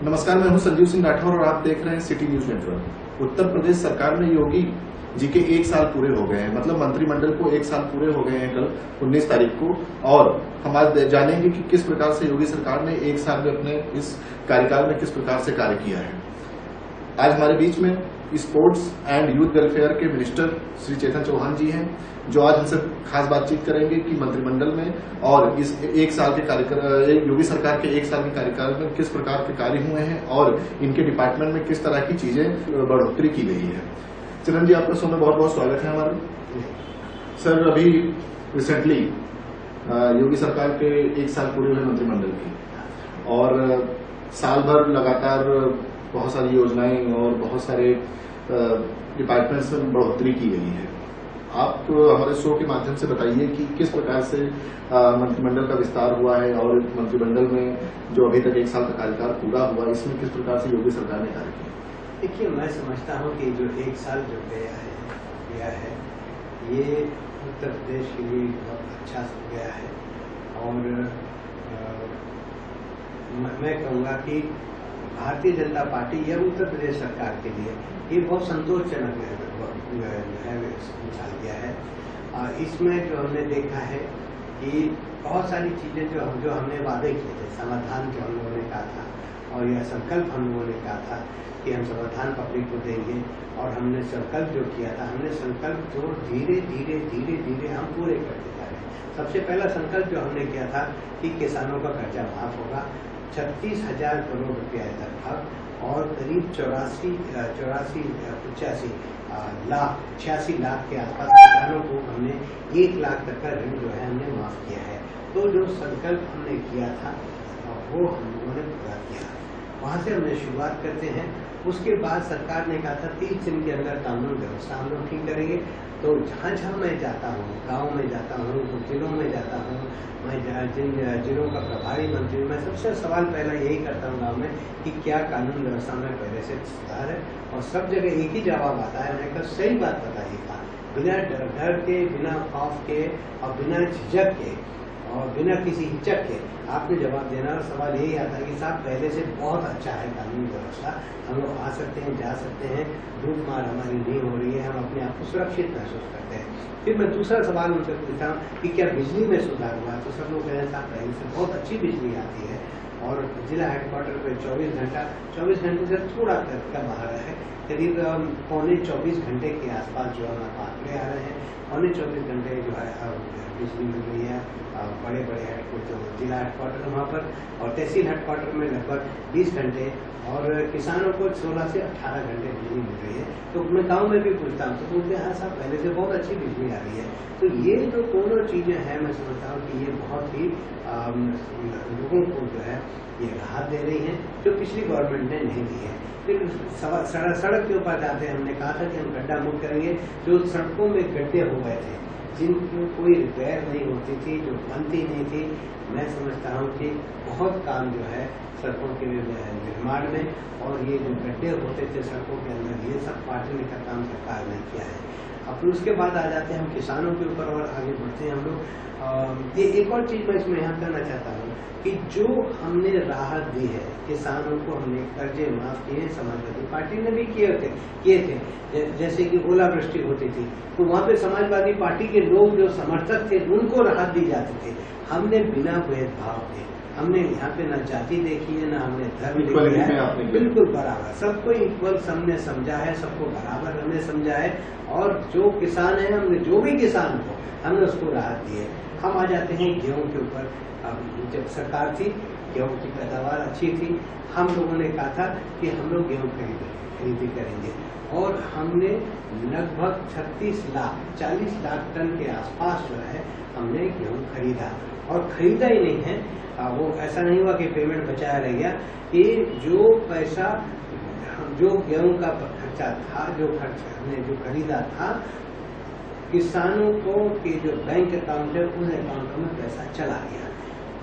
नमस्कार, मैं हूं संजीव सिंह राठौर और आप देख रहे हैं city news network. Uttar Pradesh सरकार में योगी जी के 1 साल पूरे हो गए हैं, मतलब मंत्रिमंडल को 1 साल पूरे हो गए हैं कल 19 तारीख को। और हम आज जानेंगे कि किस प्रकार से योगी सरकार ने 1 साल में अपने इस कार्यकाल में किस प्रकार से कार्य किया है। आज हमारे बीच में स्पोर्ट्स एंड यूथ वेलफेयर के मिनिस्टर श्री चेतन चौहान जी हैं, जो आज हमसे खास बातचीत करेंगे कि मंत्रिमंडल में और इस 1 साल के कार्यकाल योगी सरकार के 1 साल के कार्यकाल में किस प्रकार के कार्य हुए हैं और इनके डिपार्टमेंट में किस तरह की चीजें बढ़ोतरी की गई है। चरण जी, आपका शो में बहुत बहुत स्वागत है हमारे। सर, अभी रिसेंटली योगी सरकार के 1 साल पूरे हुए मंत्रिमंडल की, और साल भर लगातार बहुत सारी योजनाएं और बहुत सारे डिपार्टमेंट्स में बढ़ोतरी की गई है। आप हमारे शो के माध्यम से बताइए कि किस प्रकार से मंत्रिमंडल का विस्तार हुआ है और मंत्रिमंडल में जो अभी तक 1 साल का कार्यकाल पूरा हुआ, इसमें किस प्रकार से योगी सरकार ने कार्य किया। देखिए, मैं समझता हूँ कि जो 1 साल जो गया है ये उत्तर प्रदेश के लिए बहुत अच्छा गया है। और मैं कहूँगा कि भारतीय जनता पार्टी या उत्तर प्रदेश सरकार के लिए ये बहुत संतोषजनक है निकाल गया है। इसमें जो हमने देखा है कि बहुत सारी चीजें जो हमने वादे किए थे, समाधान जो हम लोगों ने कहा था और यह संकल्प हम लोगों ने कहा था कि हम समाधान पब्लिक को देंगे, और हमने संकल्प जो किया था, हमने संकल्प जो धीरे धीरे धीरे धीरे हम पूरे करते जा रहे हैं। सबसे पहला संकल्प जो हमने किया था कि किसानों का कर्जा माफ होगा, 36,000 करोड़ रुपया लगभग, और करीब 86 लाख के आसपास किसानों को हमने 1 लाख तक का ऋण जो है हमने माफ किया है। तो जो संकल्प हमने किया था वो हम लोगों ने पूरा किया। वहाँ से हमने शुरुआत करते हैं। उसके बाद सरकार ने कहा था 30 दिन के अंदर कानून व्यवस्था हम लोग ठीक करेंगे। तो जहाँ जहाँ मैं जाता हूँ, गांव में जाता हूँ, जिलों में जाता हूँ, मैं जिन जिलों का प्रभारी मंत्री, मैं सबसे सवाल पहला यही करता हूँ गांव में कि क्या कानून व्यवस्था में पहले से सुधार है। और सब जगह एक ही जवाब आता है, मैंने कहा सही बात बताइएगा, बिना डर के, बिना खौफ के और बिना झिझक के और बिना किसी हिचक के आपने जवाब देना। और सवाल यही आता है कि साहब पहले से बहुत अच्छा है कानून व्यवस्था, हम लोग आ सकते हैं, जा सकते हैं, लूट मार हमारी नहीं हो रही है, हम अपने आप को सुरक्षित महसूस करते हैं। फिर मैं दूसरा सवाल उनसे पूछता हूँ कि क्या बिजली में सुधार हुआ। तो सब लोग कहें साहब पहले से बहुत अच्छी बिजली आती है, और जिला हेडक्वार्टर पे 24 घंटे से थोड़ा का बाहर है, करीब पौने 24 घंटे के आसपास जो है आंकड़े आ रहे हैं। पौने 24 घंटे जो है बिजली मिल रही है बड़े जो जिला हेडक्वार्टर वहाँ पर, और तहसील हेडक्वार्टर में लगभग 20 घंटे, और किसानों को 16 से 18 घंटे बिजली मिल रही है। तो मैं गाँव में भी पूछता हूँ तो बोलते हैं हाँ साहब पहले से बहुत अच्छी बिजली आ रही है। तो ये जो दोनों चीजें हैं, मैं समझता हूँ कि ये बहुत ही लोगों को जो है ये राहत दे रही है, जो पिछली गवर्नमेंट ने नहीं दी है। फिर सड़क के ऊपर जाते हैं, हमने कहा था कि हम गड्ढा मुक्त करेंगे। जो सड़कों में गड्ढे हो गए थे, जिनकी कोई रिपेयर नहीं होती थी, जो बनती नहीं थी, मैं समझता हूँ कि बहुत काम जो है सड़कों के निर्माण में, और ये जो गड्ढे होते थे सड़कों के अंदर, ये सब पाटने का काम सरकार ने किया है। अब फिर उसके बाद आ जाते हैं हम किसानों के ऊपर और आगे बढ़ते हैं हम लोग। ये एक और चीज मैं इसमें यहाँ करना चाहता हूँ कि जो हमने राहत दी है किसानों को, हमने कर्जे माफ किए, समाजवादी पार्टी ने भी किए थे। जैसे कि ओलावृष्टि होती थी तो वहाँ पे समाजवादी पार्टी के लोग जो समर्थक थे उनको राहत दी जाती थी। हमने बिना भेदभाव के, हमने यहाँ पे न जाति देखी है, न हमने धर्म देखा है, बिल्कुल बराबर सबको इक्वल हमने समझा है, सबको बराबर हमने समझा है। और जो किसान है, हमने जो भी किसान को हमने उसको राहत दी है। हम आ जाते हैं गेहूं के ऊपर। जब सरकार थी, गेहूं की पैदावार अच्छी थी, हम लोगों ने कहा था कि हम लोग गेहूं खरीदी करेंगे, और हमने लगभग 40 लाख टन के आसपास जो है हमने गेहूं खरीदा। और खरीदा ही नहीं है, वो ऐसा नहीं हुआ कि पेमेंट बचाया रह गया। कि जो पैसा, जो गेहूं का खर्चा था, जो खर्चा हमने जो खरीदा था, किसानों को के जो बैंक अकाउंट है उन अकाउंटों में पैसा चला गया।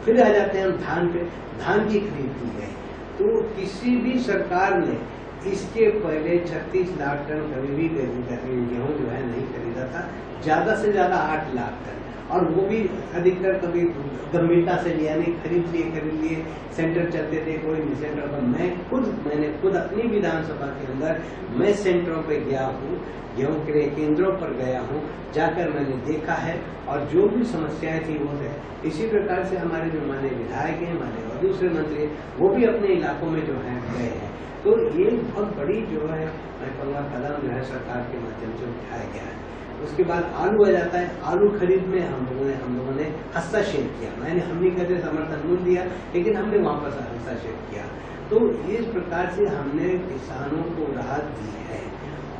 फिर आ जाते हैं हम धान पे। धान की खरीद की गई, तो किसी भी सरकार ने इसके पहले 36 लाख टन कभी भी गेहूं जो है नहीं खरीदा था, ज्यादा से ज्यादा 8 लाख टन। और वो भी अधिकतर कभी गंभीरता से लिया नहीं, खरीद लिए, सेंटर चलते थे, कोई नहीं सेंटर पर। मैंने खुद अपनी विधानसभा के अंदर मैं सेंटरों पे गया हूँ, गेहूं के केंद्रों पर गया हूँ, जाकर मैंने देखा है और जो भी समस्याएं थी वो है। इसी प्रकार से हमारे जो माननीय विधायक हैं, माननीय और दूसरे मंत्री, वो भी अपने इलाकों में जो है गए हैं। तो ये बहुत बड़ी जो है मैं कहूँगा कदम जो है सरकार के माध्यम से उठाया गया है। उसके बाद आलू आ जाता है। आलू खरीद में हम लोगों ने हस्तक्षेप किया। हम नहीं कहते समर्थन मूल्य दिया, लेकिन हमने वहाँ पर हस्तक्षेप किया। तो इस प्रकार से हमने किसानों को राहत दी है।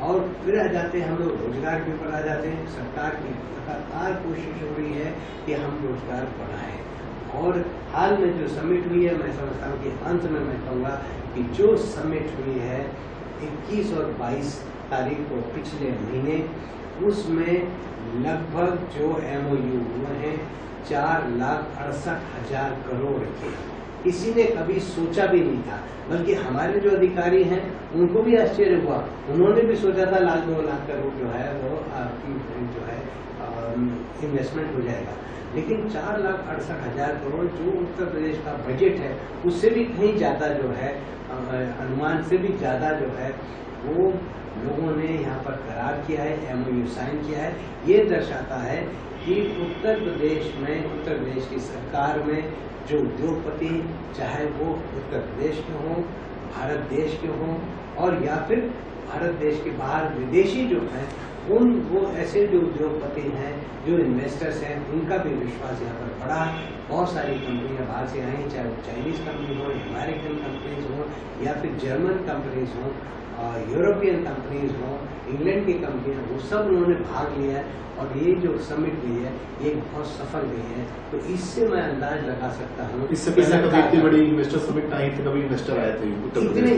और फिर आ जाते हैं हम लोग रोजगार के ऊपर आ जाते हैं। सरकार की लगातार कोशिश हो रही है कि हम रोजगार बढ़ाएं। और हाल में जो समिट हुई है, मैं समझता हूँ कि अंत में मैं कहूँगा कि जो समिट हुई है 21 और 22 तारीख को पिछले महीने, उसमें लगभग जो MOU हुए हैं 4,68,000 करोड़ के, किसी ने कभी सोचा भी नहीं था। बल्कि हमारे जो अधिकारी हैं उनको भी आश्चर्य हुआ, उन्होंने भी सोचा था 1,00,000-2 लाख करोड़ जो है वो जो है इन्वेस्टमेंट हो जाएगा। लेकिन 4,68,000 करोड़ जो उत्तर प्रदेश का बजट है, उससे भी कहीं ज्यादा जो है, अनुमान से भी ज्यादा जो है वो लोगों ने यहाँ पर करार किया है, MOU साइन किया है। ये दर्शाता है कि उत्तर प्रदेश की सरकार में जो उद्योगपति, चाहे वो उत्तर प्रदेश के हों, भारत देश के हों, और या फिर भारत देश के बाहर विदेशी जो हैं, वो ऐसे जो उद्योगपति हैं, जो इन्वेस्टर्स हैं, उनका भी विश्वास यहाँ पर बढ़ा। बहुत सारी कंपनियां बाहर से आई, चाहे वो चाइनीज कंपनी हो, अमेरिकन कंपनीज हो, या फिर जर्मन कंपनीज हो, यूरोपियन कंपनीज हो, इंग्लैंड की कंपनियां, वो सब उन्होंने भाग लिया है। और ये जो समिट हुई है ये बहुत सफल गई है। तो इससे मैं अंदाज लगा सकता हूँ, इससे पहले कभी इतनी बड़ी इन्वेस्टर समिट नहीं थी, कभी इन्वेस्टर आए थे उत्तर प्रदेश,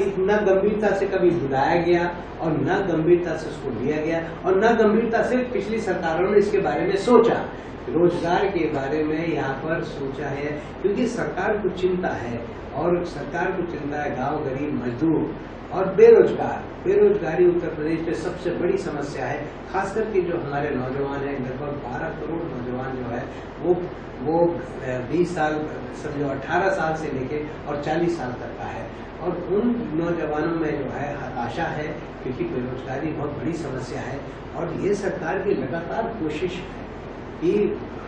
इतना गंभीरता से कभी बुलाया गया और न गंभीरता से उसको लिया गया, और न गंभीरता से पिछली सरकारों ने इसके बारे में सोचा। रोजगार के बारे में यहाँ पर सोचा है, क्योंकि सरकार को चिंता है, और सरकार को चिंता है गाँव, गरीब, मजदूर और बेरोजगारी उत्तर प्रदेश में सबसे बड़ी समस्या है। खास करके जो हमारे नौजवान हैं, लगभग 12 करोड़ नौजवान जो है वो 20 साल, समझो 18 साल से लेके और 40 साल तक का है। और उन नौजवानों में जो है हताशा है, क्योंकि बेरोजगारी बहुत बड़ी समस्या है। और ये सरकार की लगातार कोशिश है कि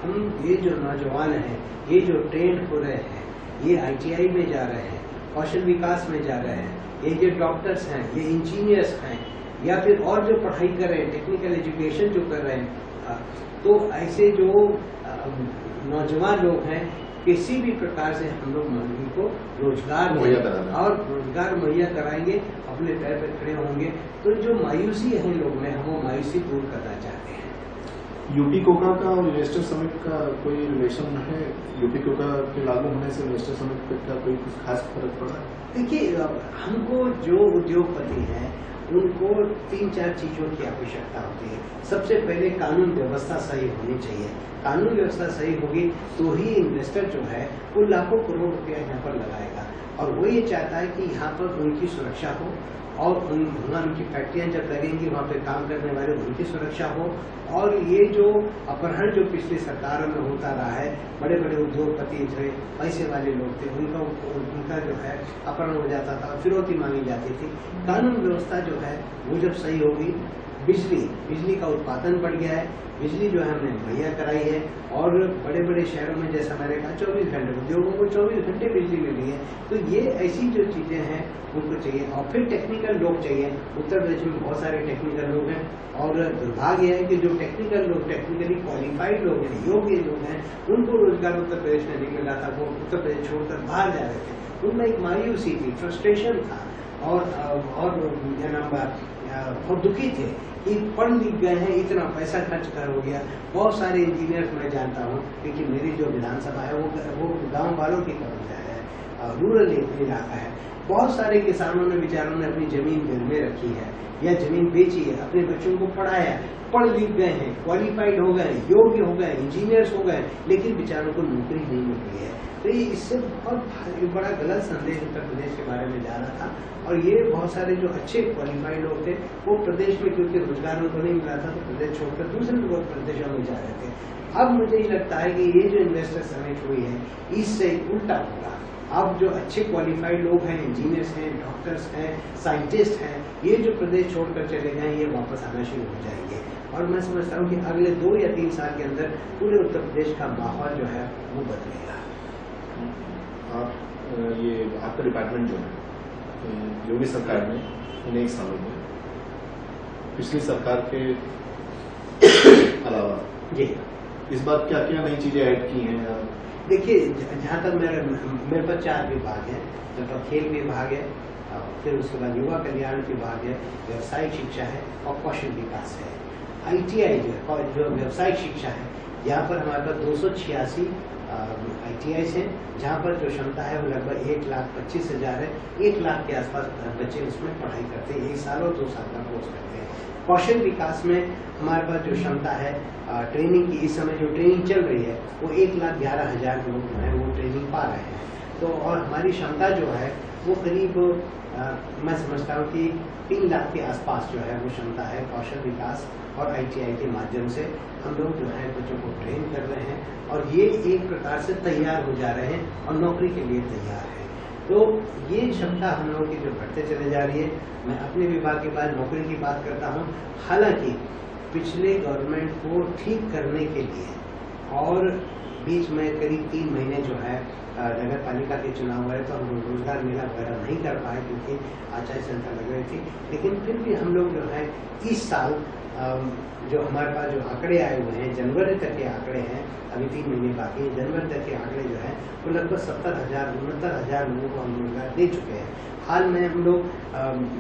हम ये जो नौजवान हैं, ये जो ट्रेंड हो रहे हैं, ये ITI में जा रहे हैं, कौशल विकास में जा रहे हैं, ये जो डॉक्टर्स हैं, ये इंजीनियर्स हैं, या फिर और जो पढ़ाई कर रहे हैं, टेक्निकल एजुकेशन जो कर रहे हैं, तो ऐसे जो नौजवान लोग हैं, किसी भी प्रकार से हम लोग उनको रोजगार मुहैया कराएंगे, अपने पैर पर खड़े होंगे। तो जो मायूसी है लोग में, हम वो मायूसी दूर करना चाहते हैं। यूपी कोका का और इन्वेस्टर समिट का कोई रिलेशन है? यूपी कोका के लागू होने से इन्वेस्टर समिट का कोई कुछ खास फर्क पड़ा? देखिए, हमको जो उद्योगपति हैं उनको 3-4 चीजों की आवश्यकता होती है। सबसे पहले कानून व्यवस्था सही होनी चाहिए। कानून व्यवस्था सही होगी तो ही इन्वेस्टर जो है वो लाखों करोड़ रुपया यहाँ पर लगाएगा, और वो ये चाहता है कि यहाँ पर उनकी सुरक्षा हो, और उनकी फैक्ट्रियां जब लगेंगी वहाँ पे काम करने वाले उनकी सुरक्षा हो। और ये जो अपहरण जो पिछली सरकारों में होता रहा है, बड़े बड़े उद्योगपति थे, पैसे वाले लोग थे, उनका जो है अपहरण हो जाता था, फिरौती मांगी जाती थी। कानून व्यवस्था जो है वो जब सही होगी, बिजली का उत्पादन बढ़ गया है, बिजली जो है हमने मुहैया कराई है, और बड़े बड़े शहरों में जैसा मैंने कहा 24 घंटे, उद्योगों को 24 घंटे बिजली मिल रही है। तो ये ऐसी जो चीजें हैं उनको चाहिए। और फिर टेक्निकल लोग चाहिए। उत्तर प्रदेश में बहुत सारे टेक्निकल लोग हैं, और दुर्भाग्य है कि जो टेक्निकल लोग, टेक्निकली क्वालिफाइड लोग हैं, योग्य लोग हैं, उनको रोजगार उत्तर प्रदेश में नहीं मिल रहा था। वो उत्तर प्रदेश छोड़कर बाहर जा रहे थे। उनमें एक मायूसी थी, फ्रस्ट्रेशन था, और बहुत दुखी थे कि पढ़ लिख गए हैं, इतना पैसा खर्च कर हो गया। बहुत सारे इंजीनियर्स मैं जानता हूँ, क्योंकि मेरी जो विधानसभा है वो गांव वालों की तरफ है, रूरल इलाका है। बहुत सारे किसानों ने, बेचारों ने अपनी जमीन गिरवी रखी है या जमीन बेची है, अपने बच्चों को पढ़ाया, पढ़ लिख गए हैं, क्वालिफाइड हो गए, योग्य हो गए, इंजीनियर्स हो गए, लेकिन बेचारों को नौकरी नहीं मिल रही है। तो ये इससे बहुत बड़ा गलत संदेश उत्तर प्रदेश के बारे में जा रहा था। और ये बहुत सारे जो अच्छे क्वालिफाइड लोग थे वो प्रदेश में, क्योंकि रोजगार उनको नहीं मिला था, तो प्रदेश छोड़कर दूसरे प्रदेशों में जा रहे थे। अब मुझे ये लगता है कि ये जो इन्वेस्टर समिट हुई है इससे उल्टा होगा। अब जो अच्छे क्वालिफाइड लोग हैं, इंजीनियर्स हैं, डॉक्टर्स हैं, साइंटिस्ट हैं, ये जो प्रदेश छोड़कर चले गए ये वापस आना शुरू हो जाएंगे। और मैं समझता हूँ कि अगले 2 या 3 साल के अंदर पूरे उत्तर प्रदेश का माहौल जो है वो बदलेगा। आप ये आपका डिपार्टमेंट जो है योगी सरकार ने इन 1 सालों में पिछली सरकार के अलावा जी इस बार क्या क्या नई चीजें ऐड की हैं? देखिए, जहाँ तक मेरे पास 4 विभाग हैं। मेरे पास खेल विभाग है, फिर उसके बाद युवा कल्याण विभाग है, व्यवसायिक शिक्षा है और कौशल विकास है। ITI जो व्यवसायिक शिक्षा है, यहाँ पर हमारे पास 286 ITI हैं, जहाँ पर जो क्षमता है वो लगभग 1,25,000 है। 1 लाख के आसपास बच्चे उसमें पढ़ाई करते हैं, 1 साल और 2 साल का कोर्स करते हैं। कौशल विकास में हमारे पास जो क्षमता है ट्रेनिंग की, इस समय जो ट्रेनिंग चल रही है वो 1,11,000 लोग जो है वो ट्रेनिंग पा रहे हैं। तो और हमारी क्षमता जो है वो करीब मैं समझता हूँ कि 3 लाख के आसपास जो है वो क्षमता है। कौशल विकास और ITI के माध्यम से हम लोग जो है बच्चों को ट्रेन कर रहे हैं और ये एक प्रकार से तैयार हो जा रहे हैं और नौकरी के लिए तैयार है। तो ये क्षमता हम लोगों की जो बढ़ते चले जा रही है। मैं अपने विभाग के बाद नौकरी की बात करता हूँ। हालांकि पिछले गवर्नमेंट को ठीक करने के लिए और बीच में करीब 3 महीने जो है नगर पालिका के चुनाव हुए तो हम रोजगार मेला वगैरह नहीं कर पाए क्योंकि आचार संहिता लग रही थी। लेकिन फिर भी हम लोग जो है इस साल जो हमारे पास जो आंकड़े आए हुए हैं, जनवरी तक के आंकड़े हैं, अभी 3 महीने बाकी हैं, जनवरी तक के आंकड़े जो है वो लगभग 69,000 लोगों को हम रोजगार दे चुके हैं। हाल में हम लोग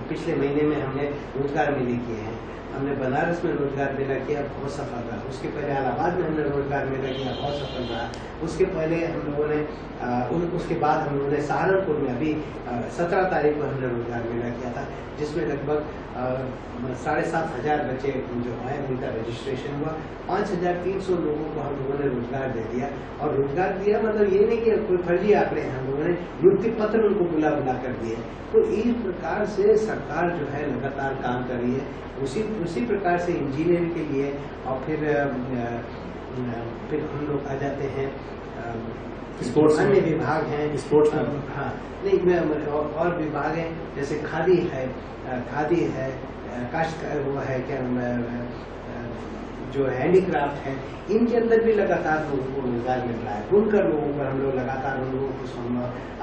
पिछले महीने में हमने रोजगार मेले किए हैं। हमने बनारस में रोजगार मेला किया, बहुत सफल रहा। उसके पहले इलाहाबाद में हमने रोजगार मेला किया, बहुत सफल रहा। उसके पहले हम लोगों ने उसके बाद हम लोगों ने सहारनपुर में अभी 17 तारीख को हमने रोजगार मेला किया था, जिसमें लगभग 7,500 बच्चे जो है उनका रजिस्ट्रेशन हुआ। 5,300 लोगों को हम लोगों ने रोजगार दे दिया। और रोजगार दिया मतलब ये नहीं कि कोई फर्जी आंकड़े हैं, हम लोगों ने नियुक्ति पत्र उनको बुला कर दिए। तो इस प्रकार से सरकार जो है लगातार काम कर रही है। उसी प्रकार से इंजीनियरिंग के लिए और फिर हम लोग आ जाते हैं स्पोर्ट्स, अन्य विभाग हैं स्पोर्ट्स में। हाँ नहीं, और विभाग है जैसे खादी है, काश्तकार हुआ है, क्या जो हैंडीक्राफ्ट है, इनके अंदर भी लगातार लोगों को रोजगार मिल रहा है। बुनकर लोगों पर हम लोग लगातार उन लोगों को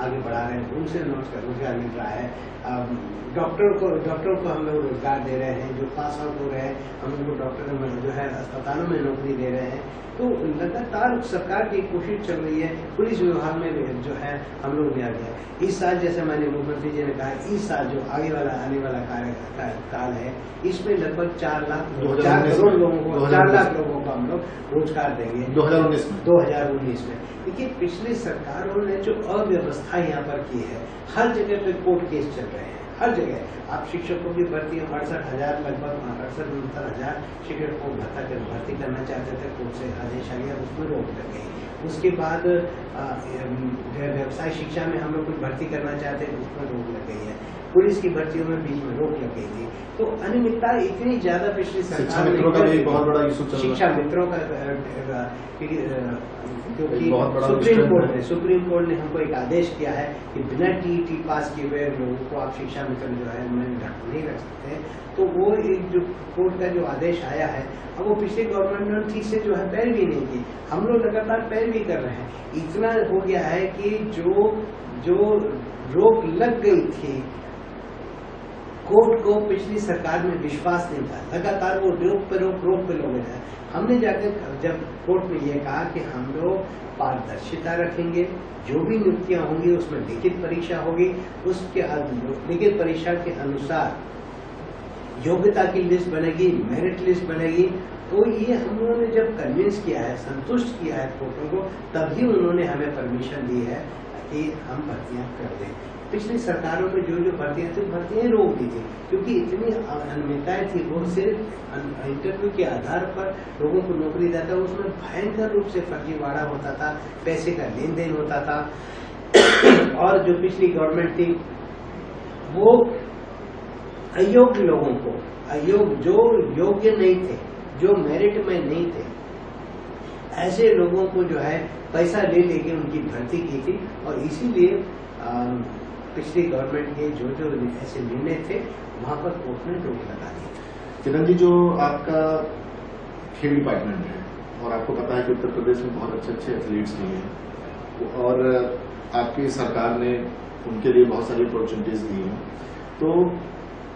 आगे बढ़ा रहे हैं, उनसे रोजगार मिल रहा है। डॉक्टर को हम लोग रोजगार दे रहे हैं, जो पास आउट हो रहे हैं हम लोग डॉक्टर जो है अस्पतालों में नौकरी दे रहे हैं। तो लगातार सरकार की कोशिश चल रही है। पुलिस विभाग में जो है हम लोग दिया गया। इस साल जैसे मैंने मुख्यमंत्री जी ने कहा, इस साल जो आने वाला काल है, इसमें लगभग 4 करोड़ लोगों को 4 लाख लोगों को हम लोग रोजगार देंगे 2019 में। देखिए, पिछली सरकारों ने जो अव्यवस्था यहाँ पर की है, हर जगह पे कोर्ट केस चल रहे हैं, हर जगह। आप शिक्षकों की भर्ती 68,000 लगभग 68-69,000 शिक्षकों को भर्ती करना चाहते थे, कोर्ट से आदेश आ गया, उसमें रोक लग गई। उसके बाद व्यवसाय शिक्षा में हम लोग कुछ भर्ती करना चाहते हैं, उसमें रोक लग गई है। पुलिस की भर्तियों में बीच में रोक लग गई थी। तो अनियमितता इतनी ज्यादा पिछली सरकार में बहुत बड़ा इशू चल रहा है। शिक्षा मित्रों का क्योंकि सुप्रीम कोर्ट ने हमको एक आदेश किया है कि बिना TET पास किए हुए लोगों को आप शिक्षा मित्र जो है नहीं रख सकते। तो वो एक जो कोर्ट का जो आदेश आया है, अब वो पिछले गवर्नमेंट ने ठीक से जो है पैरवी नहीं की। हम लोग लगातार पैरवी कर रहे हैं। इतना हो गया है कि जो रोक लग गई थी, कोर्ट को पिछली सरकार में विश्वास नहीं था, लगातार वो रोक पे लोग हैं। हमने जाकर जब कोर्ट में ये कहा कि हम लोग पारदर्शिता रखेंगे, जो भी नियुक्तियां होंगी उसमें लिखित परीक्षा होगी, उसके लिखित परीक्षा के अनुसार योग्यता की लिस्ट बनेगी, मेरिट लिस्ट बनेगी। तो ये हम लोगों ने जब कन्विंस किया है, संतुष्ट किया है कोर्टों को, तभी उन्होंने हमें परमिशन दी है कि हम भर्तियां कर दें। पिछली सरकारों में जो भर्तियां थी, भर्तियां रोक दी थी क्योंकि इतनी अनियमितताएं थी। वो सिर्फ इंटरव्यू के आधार पर लोगों को नौकरी देता था, उसमें भयंकर रूप से फर्जीवाड़ा होता था, पैसे का लेन देन होता था। और जो पिछली गवर्नमेंट थी वो अयोग्य लोगों को, जो योग्य नहीं थे, जो मेरिट में नहीं थे, ऐसे लोगों को जो है पैसा ले लेके उनकी भर्ती की थी, और इसीलिए पिछली गवर्नमेंट के जो जो ऐसे निर्णय थे वहां पर कोर्ट ने रोक लगा दी। किरण जी, जो आपका खेल डिपार्टमेंट है और आपको पता है कि उत्तर प्रदेश में बहुत अच्छे अच्छे एथलीट्स भी हैं और आपकी सरकार ने उनके लिए बहुत सारी अपॉर्चुनिटीज दी हैं, तो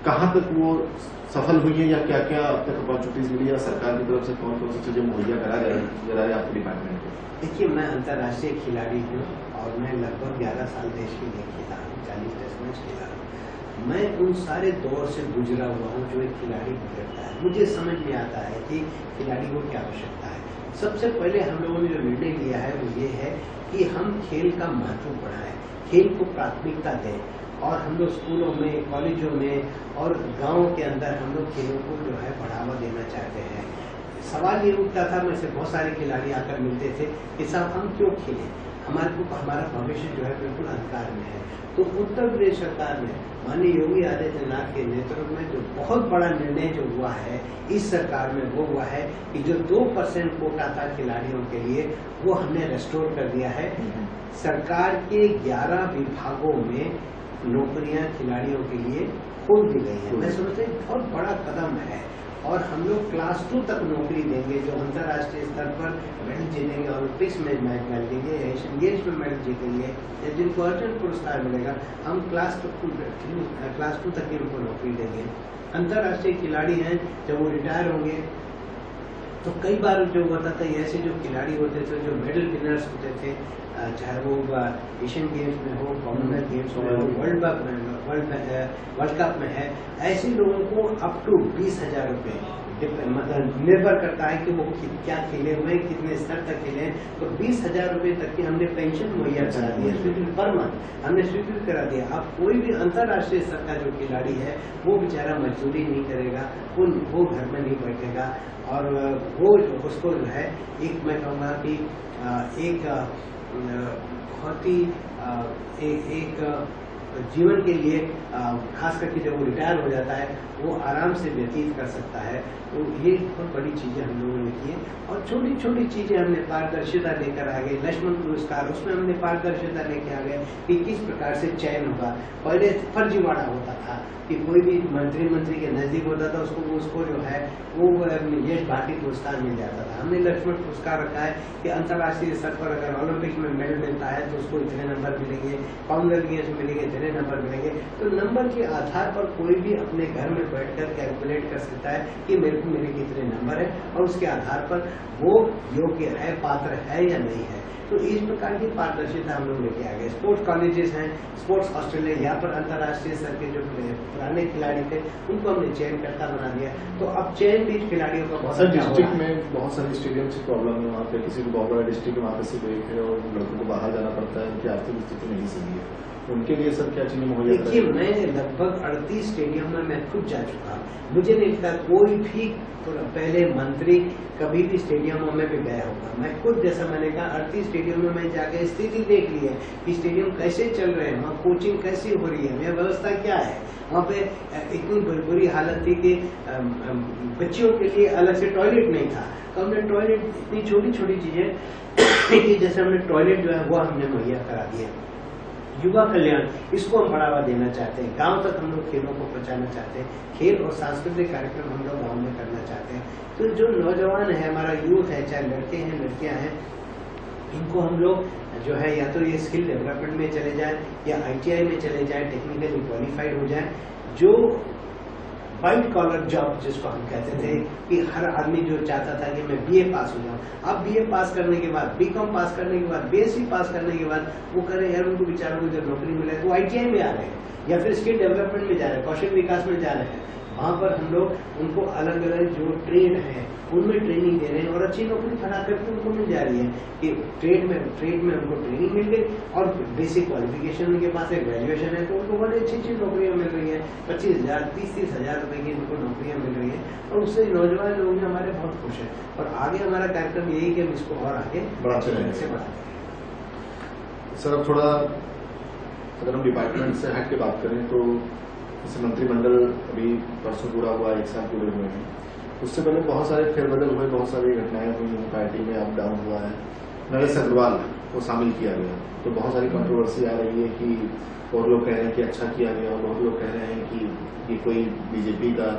कहाँ तक वो सफल हुई है या क्या क्या अब तक अपॉर्चुनिटीज मिली या सरकार की तरफ से कौन कौन सी चीजें मुहैया करा रहे आपके डिपार्टमेंट को? देखिए, मैं अंतर्राष्ट्रीय खिलाड़ी हूँ और मैं लगभग 11 साल देश के लिए खेला हूँ, 40 टेस्ट मैच खेला हूँ। मैं उन सारे दौर से गुजरा हुआ हूँ जो एक खिलाड़ी गुजरता है। मुझे समझ में आता है कि खिलाड़ी को क्या आवश्यकता है। सबसे पहले हम लोगों ने जो निर्णय लिया है वो ये है कि हम खेल का महत्व बढ़ाएं, खेल को प्राथमिकता दें, और हम लोग स्कूलों में, कॉलेजों में और गाँव के अंदर हम लोग खेलों को जो है बढ़ावा देना चाहते हैं। सवाल ये उठता था, मेरे से बहुत सारे खिलाड़ी आकर मिलते थे कि साहब हम क्यों खेलें, हमारा भविष्य जो है बिल्कुल अंधकार में है। तो उत्तर प्रदेश सरकार ने माननीय योगी आदित्यनाथ के नेतृत्व में जो बहुत बड़ा निर्णय जो हुआ है इस सरकार में, वो हुआ है कि जो 2% कोटा था खिलाड़ियों के लिए वो हमने रेस्टोर कर दिया है। सरकार के 11 विभागों में नौकरियां खिलाड़ियों के लिए खोल दी गई है। मैं समझता हूँ बहुत बड़ा कदम है, और हम लोग क्लास 2 तक नौकरी देंगे जो अंतर्राष्ट्रीय स्तर पर मेडल जीतेंगे, ओलंपिक्स में मेडल जीतेंगे, एशियन गेम्स में मेडल जीतेंगे या जिनको अर्जुन पुरस्कार मिलेगा, हम क्लास 2 तक की उनको नौकरी देंगे। अंतर्राष्ट्रीय खिलाड़ी हैं, जब वो रिटायर होंगे तो कई बार जो होता था, ऐसे जो खिलाड़ी होते थे जो मेडल विनर्स होते थे, चाहे वो एशियन गेम्स में हो, कॉमनवेल्थ गेम्स में हो, वर्ल्ड कप में है, ऐसे लोगों को अप टू 20,000 रुपये मतलब निर्भर करता है कि वो क्या खेले हुए, कितने स्तर तक खेले हैं, तो 20,000 रुपये तक की हमने पेंशन मुहैया करा दी है, स्वीकृत पर मंथ हमने स्वीकृत करा दिया। अब कोई भी अंतर्राष्ट्रीय स्तर का जो खिलाड़ी है वो बेचारा मजदूरी नहीं करेगा, वो घर में नहीं बैठेगा, और वो उसको जो है एक, मैं कहूँगा कि एक बहुत ही एक जीवन के लिए खास करके जब वो रिटायर हो जाता है वो आराम से व्यतीत कर सकता है। तो ये बहुत बड़ी चीजें हम लोगों ने की है, और छोटी छोटी चीजें हमने पारदर्शिता लेकर आ गए। लक्ष्मण पुरस्कार, उसमें हमने पारदर्शिता लेके आ गए कि किस प्रकार से चयन होगा। पहले फर्जीवाड़ा होता था कि कोई भी मंत्री के नजदीक होता था उसको जो है वो यश भारती पुरस्कार मिल जाता था। हमने लक्ष्मण पुरस्कार रखा है कि अंतर्राष्ट्रीय स्तर पर अगर ओलंपिक में मेडल मिलता है तो उसको इतने नंबर मिलेंगे, कॉमनवेल्थ गेम्स में मिलेंगे इतने नंबर मिलेंगे। तो नंबर के आधार पर कोई भी अपने घर में बैठकर कैलकुलेट कर सकता है कि मेरे कितने नंबर है, और उसके आधार पर वो योग्य है, पात्र है या नहीं है। तो इस प्रकार की पारदर्शिता हम लोग लेके आ गए। स्पोर्ट्स कॉलेजेस हैं, स्पोर्ट्स हॉस्टल है, यहाँ पर अंतर्राष्ट्रीय स्तर के जो पुराने खिलाड़ी थे उनको हमने चयन करता बना दिया। तो अब चयन भी खिलाड़ियों का बहुत डिस्ट्रिक्ट में बहुत सारे स्टेडियम की प्रॉब्लम है, वहाँ पे किसी को बहुत बड़ा डिस्ट्रिक्ट वहाँ पे सिर्फ एक है और लड़कों को बाहर जाना पड़ता है, उनकी आर्थिक स्थिति नहीं सही है, उनके लिए सब क्या चीजें मुहैया? देखिए, मैं लगभग 38 स्टेडियम में मैं खुद जा चुका। मुझे नहीं लगता कोई भी पहले मंत्री कभी भी स्टेडियमों में भी गया होगा। मैं खुद, जैसा मैंने कहा, 38 स्टेडियम में मैं जाकर स्थिति देख ली है कि स्टेडियम कैसे चल रहे हैं, वहाँ कोचिंग कैसी हो रही है, व्यवस्था क्या है। वहाँ पे इतनी बुरी हालत थी कि बच्चियों के लिए अलग से टॉयलेट नहीं था, तो हमने टॉयलेट, इतनी छोटी छोटी चीजें जैसे हमने टॉयलेट जो है वो हमने मुहैया करा दिया। युवा कल्याण, इसको हम बढ़ावा देना चाहते हैं। गांव तक हम लोग खेलों को पहुंचाना चाहते हैं, खेल और सांस्कृतिक कार्यक्रम हम लोग गांव में करना चाहते हैं। तो जो नौजवान है, हमारा यूथ है, चाहे लड़के हैं लड़कियां हैं, इनको हम लोग जो है या तो ये स्किल डेवलपमेंट में चले जाएं या ITI में चले जाएं, टेक्निकली क्वालिफाइड हो जाएं। जो व्हाइट कॉलर जॉब जिसको हम कहते थे कि हर आदमी जो चाहता था कि मैं BA पास हो जाऊं, अब BA पास करने के बाद, BCom पास करने के बाद, BSc पास करने के बाद वो कह रहे हैं यार उनको बेचारों को जब नौकरी मिले तो ITI में आ रहे हैं या फिर स्किल डेवलपमेंट में जा रहे हैं, कौशल विकास में जा रहे हैं। वहाँ पर हम लोग उनको अलग अलग जो ट्रेड है उनमें ट्रेनिंग दे रहे हैं और अच्छी नौकरी खड़ा करके उनको मिल जा रही है कि ट्रेड में उनको ट्रेनिंग मिल गई और बेसिक क्वालिफिकेशन उनके पास है, ग्रेजुएशन है, तो उनको बड़ी अच्छी नौकरियां मिल रही है। 25,000 30,000 रुपए की उनको नौकरियां मिल रही है और उससे नौजवान लोग हमारे बहुत खुश हैं। और आगे हमारा कार्यक्रम यही कि हम इसको और आगे बढ़ाते। सर, अब थोड़ा अगर हम डिपार्टमेंट से हट के बात करें तो जैसे मंत्रिमंडल अभी परसों पूरा हुआ, 1 साल पूरे हुए हैं, उससे पहले बहुत सारे फेरबदल हुए, बहुत सारी घटनाएं हुई, पार्टी में अप डाउन हुआ है। नरेश अग्रवाल को शामिल किया गया तो बहुत सारी कंट्रोवर्सी आ रही है कि बहुत लोग कह रहे हैं कि अच्छा किया गया और बहुत लोग कह रहे हैं कि ये कोई बीजेपी का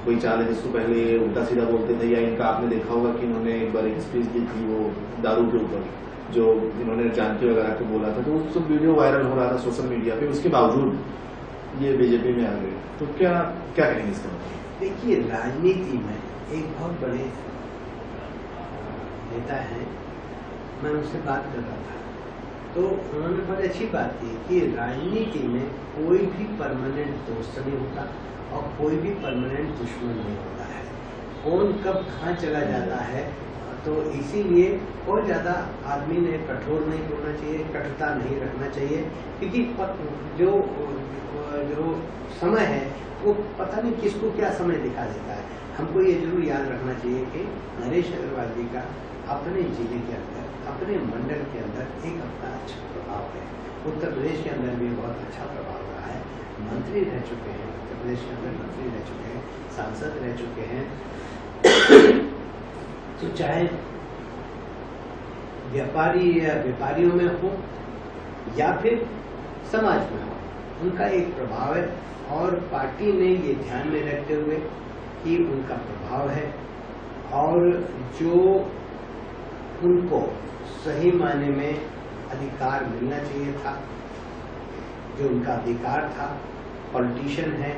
कोई चाल है जिसको पहले उल्टा सीधा बोलते थे। या इनका आपने देखा होगा कि इन्होंने एक बार एक स्पीच दी थी वो दारू के ऊपर, जो इन्होंने जानकी वगैरह को बोला था, तो वो सब वीडियो वायरल हो रहा था सोशल मीडिया पे। उसके बावजूद ये बीजेपी में आ गए, तो क्या क्या कहेंगे इसका? देखिए, राजनीति में एक बहुत बड़े नेता है, मैं उनसे बात कर रहा था तो उन्होंने बड़ी अच्छी बात की कि राजनीति में कोई भी परमानेंट दोस्त नहीं होता और कोई भी परमानेंट दुश्मन नहीं होता है। कौन कब कहाँ चला जाता है, तो इसीलिए बहुत ज़्यादा आदमी ने कठोर नहीं होना चाहिए, कठोरता नहीं रखना चाहिए, क्योंकि जो समय है वो पता नहीं किसको क्या समय दिखा देता है। हमको ये जरूर याद रखना चाहिए कि नरेश अग्रवाल जी का अपने जिले के अंदर, अपने मंडल के अंदर एक अपना अच्छा प्रभाव है। उत्तर प्रदेश के अंदर भी बहुत अच्छा प्रभाव रहा है। मंत्री रह चुके हैं, उत्तर प्रदेश के अंदर मंत्री रह चुके हैं, सांसद रह चुके हैं। तो चाहे व्यापारी या व्यापारियों में हो या फिर समाज में हो, उनका एक प्रभाव है और पार्टी ने ये ध्यान में रखते हुए कि उनका प्रभाव है और जो उनको सही मायने में अधिकार मिलना चाहिए था, जो उनका अधिकार था, पॉलिटिशियन है,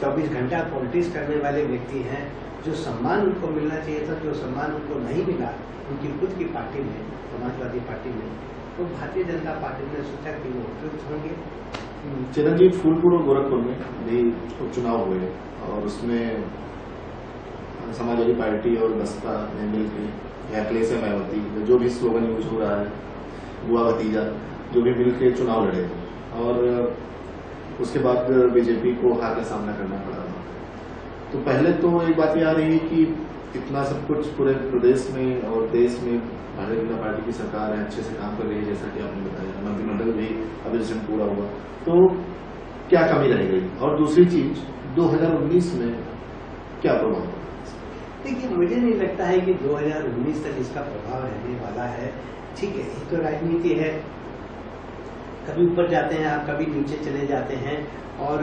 24 घंटा पॉलिटिक्स करने वाले व्यक्ति हैं, जो सम्मान उनको मिलना चाहिए था, जो सम्मान उनको नहीं मिला उनकी खुद की पार्टी में, समाजवादी पार्टी में, तो भारतीय जनता पार्टी ने सोचा कि वो उपयुक्त होंगे। चिरंजीव, फूलपुर और गोरखपुर में भी उपचुनाव हुए और उसमें समाजवादी पार्टी और बसपा ने मिलकर या अखिलेश मायावती, जो भी स्लोगन यूज हो रहा है, बुआ भतीजा, जो भी मिलकर चुनाव लड़े और उसके बाद बीजेपी को हार का सामना करना पड़ा। तो पहले तो एक बात ये आ रही है कि इतना सब कुछ पूरे प्रदेश में और देश में भारतीय जनता पार्टी की सरकार है, अच्छे से काम कर रही है, जैसा कि आपने बताया, मंत्रिमंडल भी अभी रिसेंट पूरा हुआ, तो क्या कमी रह गई? और दूसरी चीज 2019 में क्या प्रभाव? देखिए, मुझे नहीं लगता है कि 2019 तक इसका प्रभाव रहने वाला है। ठीक है, ये तो राजनीति है, कभी ऊपर जाते हैं आप, कभी नीचे चले जाते हैं और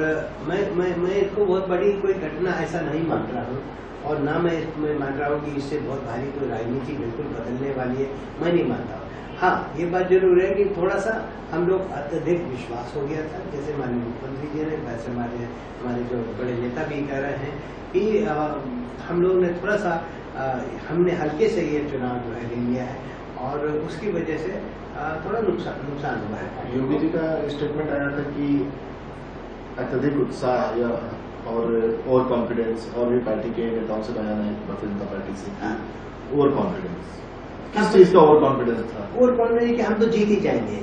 मैं इसको बहुत बड़ी कोई घटना ऐसा नहीं मान रहा हूँ और ना मैं मान रहा हूँ कि इससे बहुत भारी कोई राजनीति बिल्कुल बदलने वाली है, मैं नहीं मानता हूँ। हाँ, ये बात जरूर है कि थोड़ा सा हम लोग अत्यधिक विश्वास हो गया था, जैसे माननीय मुख्यमंत्री जी ने, वैसे हमारे जो बड़े नेता भी कह रहे हैं कि हम लोगों ने थोड़ा सा हमने हल्के से ये चुनाव जो है ले लिया है और उसकी वजह से थोड़ा नुकसान हुआ है। योगी जी का स्टेटमेंट आया था कि अत्यधिक उत्साह या और कॉन्फिडेंस, और भी पार्टी के नेताओं से बयान है भारतीय जनता पार्टी से, ओवर कॉन्फिडेंस। किस चीज का ओवर कॉन्फिडेंस था? ओवर कॉन्फिडेंस कि हम तो जीत ही जाएंगे,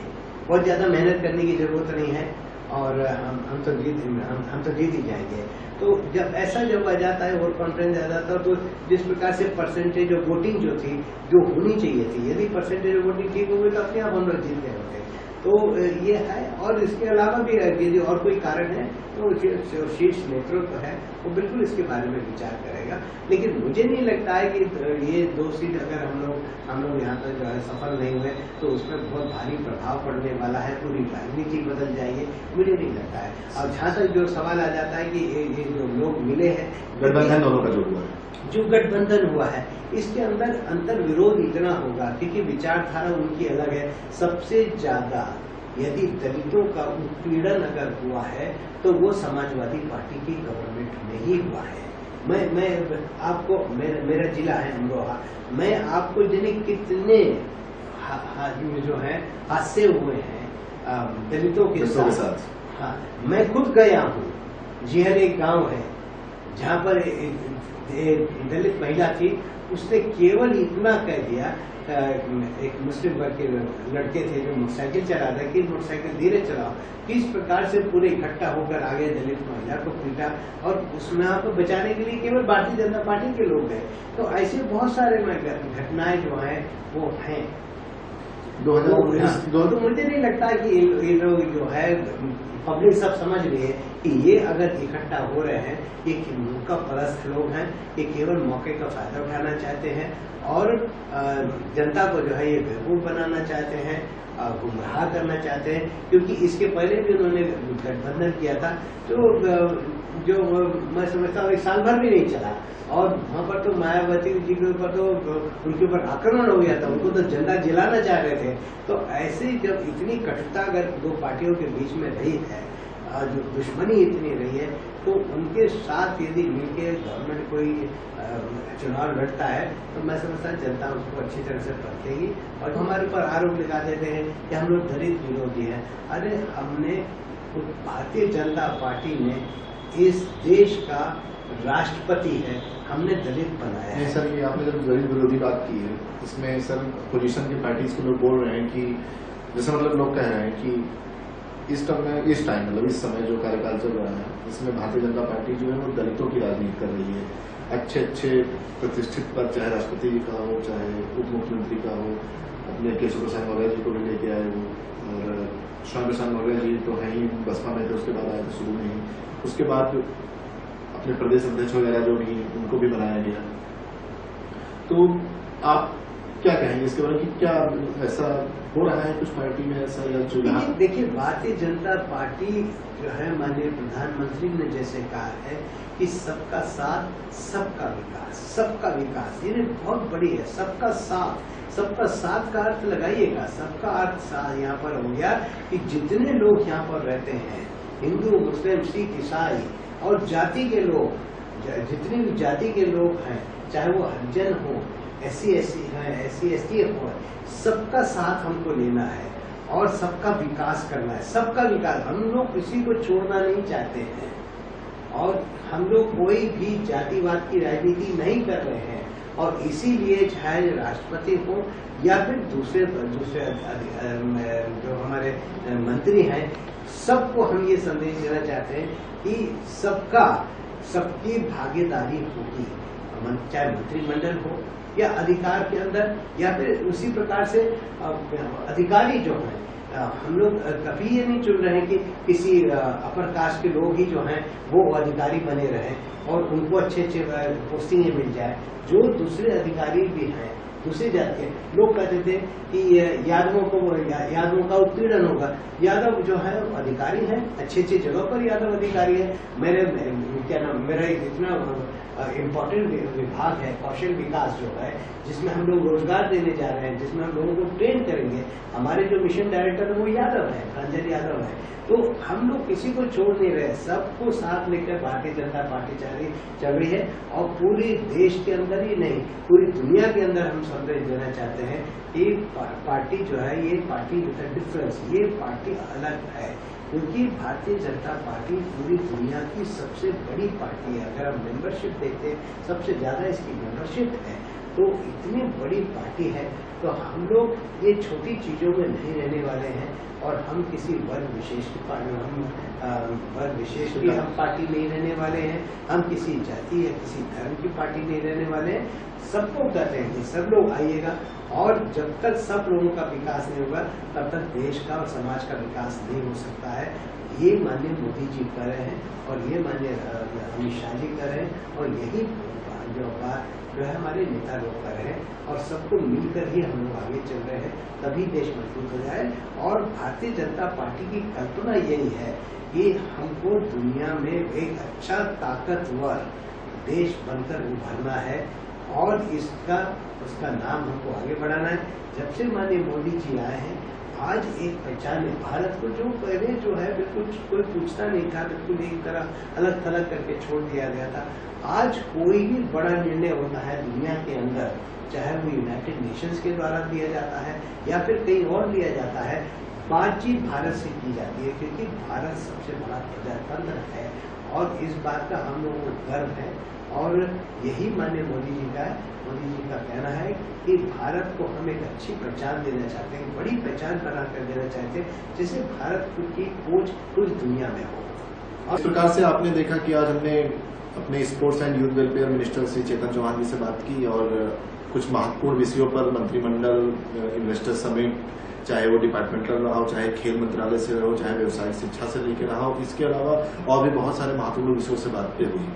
बहुत ज्यादा मेहनत करने की जरूरत नहीं है और हम तो जीत ही जाएंगे। तो जब आ जाता है, ओवर कॉन्फिडेंस आ जाता है, तो जिस प्रकार से परसेंटेज ऑफ वोटिंग जो थी, जो होनी चाहिए थी, यदि परसेंटेज ऑफ वोटिंग ठीक हो गई तो अपने आप हम लोग जीत गए होते। तो ये है और इसके अलावा भी यदि और कोई कारण है तो शीर्ष नेतृत्व है वो बिल्कुल इसके बारे में विचार करेगा। लेकिन मुझे नहीं लगता है कि ये 2 सीट अगर हम लोग यहाँ पर जो है सफल नहीं हुए तो उसमें बहुत भारी प्रभाव पड़ने वाला है, पूरी राजनीति बदल जाएगी, मुझे नहीं लगता है। और जहाँ तक जो सवाल आ जाता है कि ये जो लोग मिले हैं, गठबंधन दोनों का जो गठबंधन हुआ है, इसके अंदर अंतर विरोध इतना होगा क्योंकि विचारधारा उनकी अलग है। सबसे ज्यादा यदि दलितों का उत्पीड़न अगर हुआ है तो वो समाजवादी पार्टी की गवर्नमेंट में ही हुआ है। मैं आपको मेरा जिला है अमरोहा, मैं आपको जाने कितने जो है हादसे हुए हैं दलितों के साथ। हाँ, मैं खुद गया हूँ, जिहर एक गांव है जहाँ पर एक दलित महिला थी, उसने केवल इतना कह दिया, एक मुस्लिम वर्ग के लड़के थे जो मोटरसाइकिल चला रहे कि मोटरसाइकिल धीरे चलाओ, किस प्रकार से पूरे इकट्ठा होकर आगे दलित महिला को पीटा और उसमें आपको बचाने के लिए केवल भारतीय जनता पार्टी के लोग गए। तो ऐसे बहुत सारे घटनाएं जो हैं वो हैं। 2019 तो मुझे नहीं लगता कि ये लोग जो है पब्लिक सब समझ रही है कि ये अगर इकट्ठा हो रहे हैं, ये उनका परस्त लोग हैं, ये केवल मौके का फायदा उठाना चाहते हैं और जनता को जो है ये बेवकूफ बनाना चाहते हैं, गुमराह करना चाहते हैं। क्योंकि इसके पहले भी उन्होंने गठबंधन किया था जो मैं समझता हूँ 1 साल भर भी नहीं चला और वहाँ पर तो मायावती जी के ऊपर तो उनके ऊपर आक्रमण हो गया था, उनको तो जनता जलाना चाह रहे थे। तो ऐसे जब इतनी कटुता अगर 2 पार्टियों के बीच में रही है, जो दुश्मनी इतनी रही है, तो उनके साथ यदि मिलकर गवर्नमेंट कोई चुनाव लड़ता है तो मैं समझता हूँ जनता उसको अच्छी तरह से परखेगी। और हमारे ऊपर आरोप लगा देते हैं कि हम लोग दलित विरोधी हैं। अरे हमने भारतीय जनता पार्टी ने इस देश का राष्ट्रपति है, हमने दलित बनाया है। सर, ये आपने जब दलित विरोधी बात की है, इसमें सर पोजीशन की पार्टीज को लोग बोल रहे हैं कि जैसे मतलब लोग कह रहे हैं कि इस टाइम मतलब इस समय जो कार्यकाल चल रहा है, इसमें भारतीय जनता पार्टी जो है वो दलितों की राजनीति कर रही है। अच्छे प्रतिष्ठित पद, चाहे राष्ट्रपति जी का हो, चाहे उप मुख्यमंत्री का हो, अपने केशव प्रसाद मौर्य जी को भी लेके आए वो, और श्याम प्रसाद मौर्य जी तो है ही बसपा में थे, उसके बाद आए थे शुरू में ही, उसके बाद अपने प्रदेश अध्यक्ष वगैरह जो भी उनको भी बनाया गया। तो आप क्या कहेंगे इसके बारे में कि क्या ऐसा हो रहा है कुछ पार्टी में ऐसा या जो देखिए भारतीय जनता पार्टी जो है माननीय प्रधानमंत्री ने जैसे कहा है कि सबका साथ सबका विकास, सबका विकास ये बहुत बड़ी है। सबका साथ का अर्थ लगाइएगा, सबका अर्थ यहाँ पर हो गया कि जितने लोग यहाँ पर रहते हैं, हिंदू, मुस्लिम, सिख, ईसाई और जाति के लोग, जितनी भी जाति के लोग हैं, चाहे वो हरिजन हो, SC ST हो, सबका साथ हमको लेना है और सबका विकास करना है। सबका विकास, हम लोग किसी को छोड़ना नहीं चाहते हैं और हम लोग कोई भी जातिवाद की राजनीति नहीं कर रहे हैं। और इसीलिए चाहे राष्ट्रपति हो या फिर दूसरे जो हमारे मंत्री हैं, सबको हम ये संदेश देना चाहते हैं कि सबकी भागीदारी होगी, चाहे मंत्रिमंडल हो या अधिकार के अंदर, या फिर उसी प्रकार से अधिकारी जो हैं, हम लोग कभी ये नहीं चुन रहे हैं कि किसी अपर कास्ट के लोग ही जो हैं वो अधिकारी बने रहे और उनको अच्छे पोस्टिंग मिल जाए। जो दूसरे अधिकारी भी हैं, दूसरी जाति के लोग कहते थे कि यादवों का उत्पीड़न होगा। यादव जो है अधिकारी हैं, अच्छे जगह पर यादव अधिकारी है। मेरा इतना इम्पोर्टेंट विभाग है कौशल विकास जो है, जिसमें हम लोग रोजगार देने जा रहे हैं, जिसमें हम लोगों को ट्रेन करेंगे। हमारे जो मिशन डायरेक्टर है वो यादव है, रंजन यादव है। तो हम लोग किसी को छोड़ नहीं रहे, सबको साथ लेकर भारतीय जनता पार्टी चल रही है और पूरे देश के अंदर ही नहीं, पूरी दुनिया के अंदर हम संदेश देना चाहते हैं कि पार्टी जो है ये पार्टी विद डिफरेंस, ये पार्टी अलग है। क्योंकि भारतीय जनता पार्टी पूरी दुनिया की सबसे बड़ी पार्टी है। अगर हम मेंबरशिप देखते हैं, सबसे ज्यादा इसकी मेंबरशिप है, तो इतनी बड़ी पार्टी है। तो हम लोग ये छोटी चीजों में नहीं रहने वाले हैं और हम किसी वर्ग विशेष की हम पार्टी नहीं रहने वाले हैं, हम किसी जाति या किसी धर्म की पार्टी नहीं रहने वाले हैं। सबको कहते हैं कि सब लोग आइएगा और जब तक सब लोगों का विकास नहीं होगा तब तक देश का और समाज का विकास नहीं हो सकता है। ये माननीय मोदी जी कर रहे हैं और ये माननीय अमित शाह जी कर रहे हैं और यही जो है हमारे नेता लोग कर रहे हैं और सबको मिलकर ही हम लोग आगे चल रहे हैं, तभी देश मजबूत हो जाए। और भारतीय जनता पार्टी की कल्पना यही है कि हमको दुनिया में एक अच्छा ताकतवर देश बनकर उभरना है और उसका नाम हमको आगे बढ़ाना है। जब से माननीय मोदी जी आए हैं, आज एक पहचान है भारत को, जो पहले जो है बिल्कुल कोई पूछता नहीं था, बिल्कुल एक तरह अलग थलग करके छोड़ दिया गया था। आज कोई भी बड़ा निर्णय होता है दुनिया के अंदर, चाहे वो यूनाइटेड नेशंस के द्वारा दिया जाता है या फिर कहीं और लिया जाता है, बातचीत भारत से की जाती है क्योंकि भारत सबसे बड़ा प्रजातंत्र है और इस बात का हम लोगों को गर्व है। और यही माननीय मोदी जी का कहना है कि भारत को हम एक अच्छी पहचान देना चाहते हैं, बड़ी पहचान बना कर देना चाहते हैं, जिससे भारत की खोज पूरी दुनिया में हो। इस प्रकार से आपने देखा कि आज हमने अपने sports and youth welfare minister Shri Chetan Chauhan ji से बात की और कुछ महत्वपूर्ण विषयों पर मंत्रिमंडल, इन्वेस्टर समिट चाहे वो डिपार्टमेंटल रहा हो, चाहे खेल मंत्रालय से रहा हो, चाहे व्यवसायिक शिक्षा से लेकर रहा हो। इसके अलावा और भी बहुत सारे महत्वपूर्ण विषयों से बातें हुई।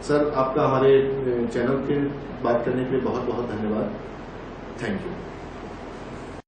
सर, आपका हमारे चैनल पे बात करने के लिए बहुत बहुत धन्यवाद। Thank you.